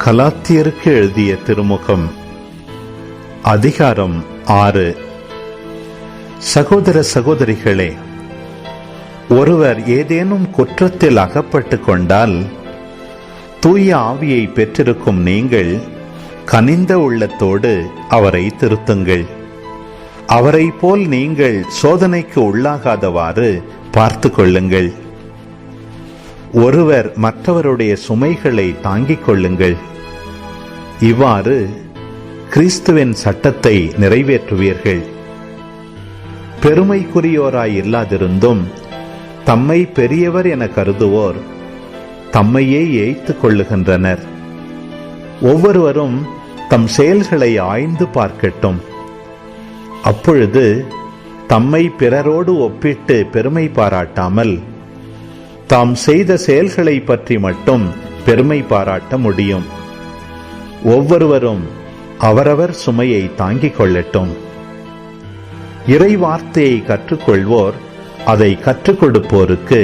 கலாத்தியருக்கு எழுதிய திருமுகம் அதிகாரம் 6. சகோதர சகோதரிகளே, ஒருவர் ஏதேனும் குற்றத்தில் அகப்பட்டு கொண்டால் தூய ஆவியை பெற்றிருக்கும் நீங்கள் கனிந்த உள்ளத்தோடு அவரை திருத்துங்கள். அவரை போல் நீங்கள் சோதனைக்கு உள்ளாகாதவாறு பார்த்து கொள்ளுங்கள். ஒருவர் மற்றவருடைய சுமைகளை தாங்கிக் கொள்ளுங்கள். இவ்வாறு கிறிஸ்துவின் சட்டத்தை நிறைவேற்றுவீர்கள். பெருமைக்குரியோராய் இல்லாதிருந்தும் தம்மை பெரியவர் என கருதுவோர் தம்மையே ஏய்த்துக் கொள்ளுகின்றனர். ஒவ்வொருவரும் தம் செயல்களை ஆய்ந்து பார்க்கட்டும். அப்பொழுது தம்மை பிறரோடு ஒப்பிட்டு பெருமை பாராட்டாமல் தாம் செய்த செயல்களை பற்றி மட்டும் பெருமை பாராட்ட முடியும். ஒவ்வொருவரும் அவரவர் சுமையை தாங்கிக் கொள்ளட்டும். இறை வார்த்தையை கற்றுக்கொள்வோர் அதை கற்றுக் கொடுப்போருக்கு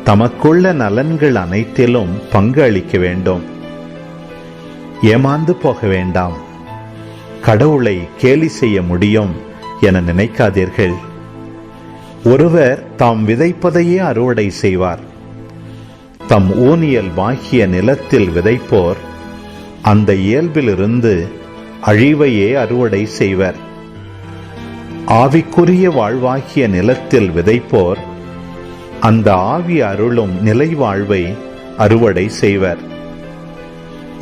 தமக்குள்ள நலன்கள் அனைத்திலும் பங்கு அளிக்க வேண்டும். ஏமாந்து போக வேண்டாம். கடவுளை கேலி செய்ய முடியும் என நினைக்காதீர்கள். ஒருவர் தாம் விதைப்பதையே அறுவடை செய்வார். தம் ஊனியல் வாகிய நிலத்தில் விதைப்போர் அந்த இயல்பிலிருந்து அழிவையே அறுவடை செய்வர். ஆவிக்குரிய வாழ்வாகிய நிலத்தில் விதைப்போர் அந்த ஆவி அருளும் நிலை வாழ்வை அறுவடை செய்வர்.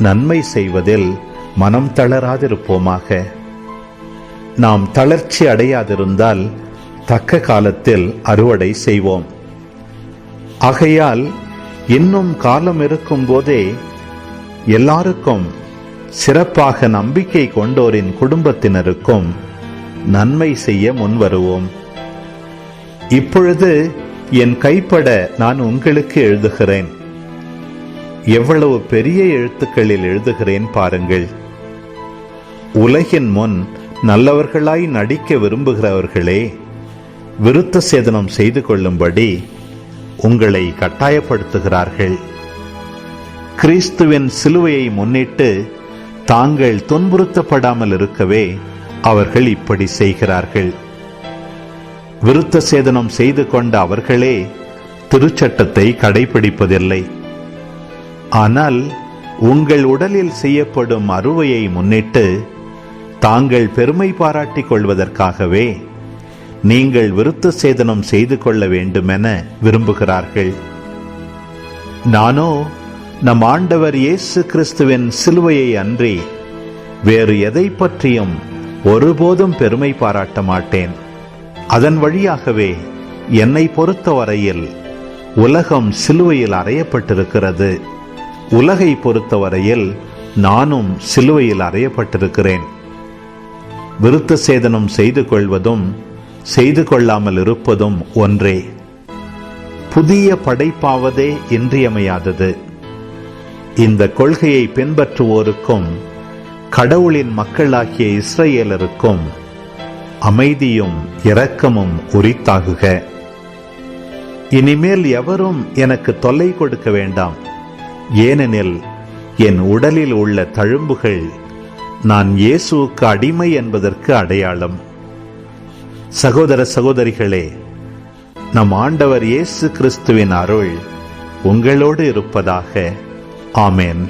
நன்மை செய்வதில் மனம் தளராதிருப்போமாக. நாம் தளர்ச்சி அடையாதிருந்தால் தக்க காலத்தில் அறுவடை செய்வோம். ஆகையால் இன்னும் காலம் இருக்கும் போதே எல்லாருக்கும், சிறப்பாக நம்பிக்கை கொண்டோரின் குடும்பத்தினருக்கும் நன்மை செய்ய முன்வருவோம். இப்பொழுது என் கைப்பட நான் உங்களுக்கு எழுதுகிறேன். எவ்வளவு பெரிய எழுத்துக்களில் எழுதுகிறேன் பாருங்கள். உலகின் முன் நல்லவர்களாய் நடிக்க விரும்புகிறவர்களே, விருத்த சேதனம் செய்து கொள்ளும்படி உங்களை கட்டாயப்படுத்துகிறார்கள். கிறிஸ்துவின் சிலுவையை முன்னிட்டு தாங்கள் துன்புறுத்தப்படாமல் இருக்கவே அவர்கள் இப்படி செய்கிறார்கள். விருத்த சேதனம் செய்து கொண்ட அவர்களே திருச்சட்டத்தை கடைபிடிப்பதில்லை. ஆனால் உங்கள் உடலில் செய்யப்படும் அறுவையை முன்னிட்டு தாங்கள் பெருமை பாராட்டிக் கொள்வதற்காகவே நீங்கள் விருத்த சேதனம் செய்து கொள்ள வேண்டுமென விரும்புகிறார்கள். நானோ நம் ஆண்டவர் இயேசு கிறிஸ்துவின் சிலுவையை அன்றி வேறு எதை பற்றியும் ஒருபோதும் பெருமை பாராட்ட மாட்டேன். அதன் வழியாகவே என்னை பொறுத்தவரையில் உலகம் சிலுவையில் அறையப்பட்டிருக்கிறது. உலகை பொறுத்தவரையில் நானும் சிலுவையில் அறையப்பட்டிருக்கிறேன். விருத்த சேதனம் செய்து கொள்வதும் செய்து கொள்ளாமல் இருப்பதும் ஒன்றே. புதிய படைப்பாவதே இன்றியமையாதது. இந்த கொள்கையை பின்பற்றுவோருக்கும் கடவுளின் மக்களாகிய இஸ்ரவேலருக்கும் அமைதியும் இரக்கமும் உரித்தாகுக. இனிமேல் எவரும் எனக்கு தொல்லை கொடுக்க வேண்டாம். ஏனெனில் என் உடலில் உள்ள தழும்புகள் நான் இயேசுவுக்கு அடிமை என்பதற்கு அடையாளம். சகோதர சகோதரிகளே, நம் ஆண்டவர் இயேசு கிறிஸ்துவின் அருள் உங்களோடு இருப்பதாக. ஆமென்.